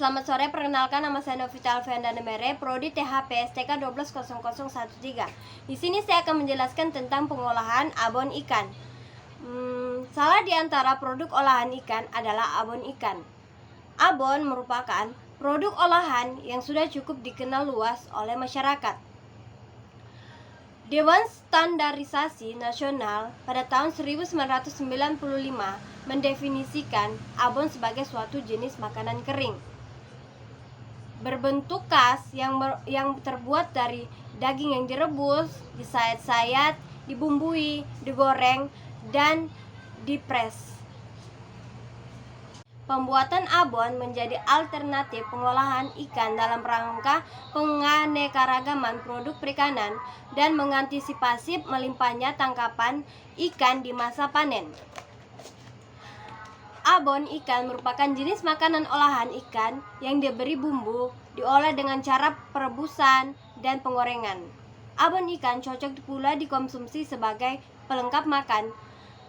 Selamat sore, perkenalkan nama saya Novita Alfianda Nemere, Prodi THP STK 120013. Di sini saya akan menjelaskan tentang pengolahan abon ikan. Salah di antara produk olahan ikan adalah abon ikan. Abon merupakan produk olahan yang sudah cukup dikenal luas oleh masyarakat. Dewan Standarisasi Nasional pada tahun 1995 mendefinisikan abon sebagai suatu jenis makanan kering berbentuk kas yang terbuat dari daging yang direbus, disayat-sayat, dibumbui, digoreng, dan dipres. Pembuatan abon menjadi alternatif pengolahan ikan dalam rangka penganekaragaman produk perikanan dan mengantisipasi melimpahnya tangkapan ikan di masa panen. Abon ikan merupakan jenis makanan olahan ikan yang diberi bumbu, diolah dengan cara perebusan dan penggorengan. Abon ikan cocok pula dikonsumsi sebagai pelengkap makan,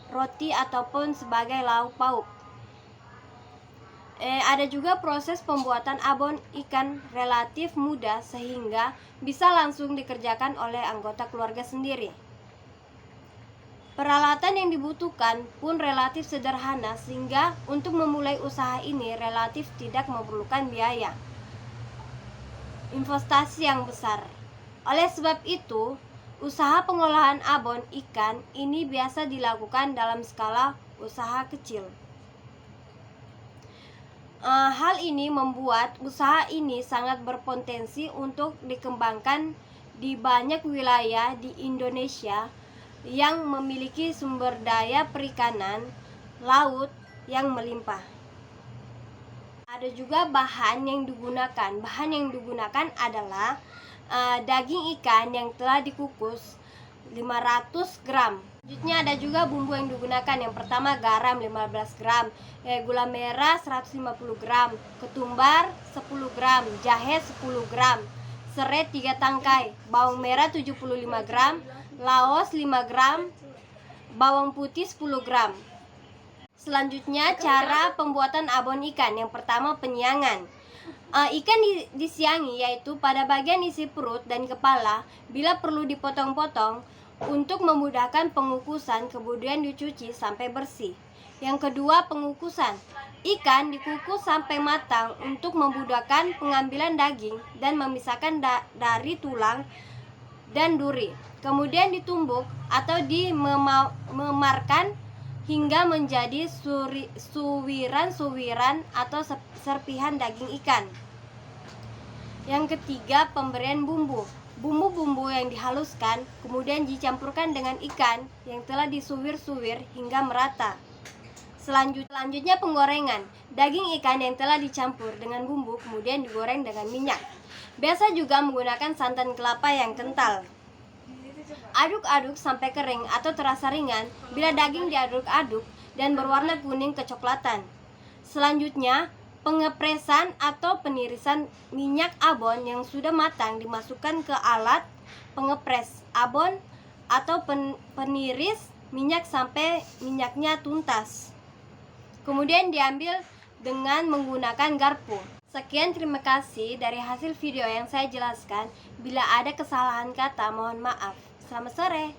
roti ataupun sebagai lauk pauk. Ada juga proses pembuatan abon ikan relatif mudah sehingga bisa langsung dikerjakan oleh anggota keluarga sendiri. Peralatan yang dibutuhkan pun relatif sederhana sehingga untuk memulai usaha ini relatif tidak memerlukan biaya investasi yang besar. Oleh sebab itu, usaha pengolahan abon ikan ini biasa dilakukan dalam skala usaha kecil. Hal ini membuat usaha ini sangat berpotensi untuk dikembangkan di banyak wilayah di Indonesia yang memiliki sumber daya perikanan laut yang melimpah. Ada juga bahan yang digunakan. Bahan yang digunakan adalah daging ikan yang telah dikukus 500 gram. Selanjutnya ada juga bumbu yang digunakan. Yang pertama garam 15 gram, gula merah 150 gram, ketumbar 10 gram, jahe 10 gram, serai 3 tangkai, bawang merah 75 gram, laos 5 gram, bawang putih 10 gram. Selanjutnya cara pembuatan abon ikan. Yang pertama penyiangan. Ikan disiangi yaitu pada bagian isi perut dan kepala, bila perlu dipotong-potong untuk memudahkan pengukusan, kemudian dicuci sampai bersih. Yang kedua pengukusan. Ikan dikukus sampai matang untuk memudahkan pengambilan daging dan memisahkan dari tulang dan duri. Kemudian ditumbuk atau dimemarkan hingga menjadi suwiran-suwiran atau serpihan daging ikan. Yang ketiga pemberian bumbu. Bumbu-bumbu yang dihaluskan kemudian dicampurkan dengan ikan yang telah disuwir-suwir hingga merata. Selanjutnya penggorengan. Daging ikan yang telah dicampur dengan bumbu kemudian digoreng dengan minyak. Biasa juga menggunakan santan kelapa yang kental. Aduk-aduk sampai kering atau terasa ringan. Bila daging diaduk-aduk dan berwarna kuning kecoklatan. Selanjutnya, pengepresan atau penirisan minyak abon yang sudah matang dimasukkan ke alat pengepres abon atau peniris minyak sampai minyaknya tuntas. Kemudian diambil dengan menggunakan garpu. Sekian, terima kasih dari hasil video yang saya jelaskan. Bila ada kesalahan kata, mohon maaf. Selamat sore.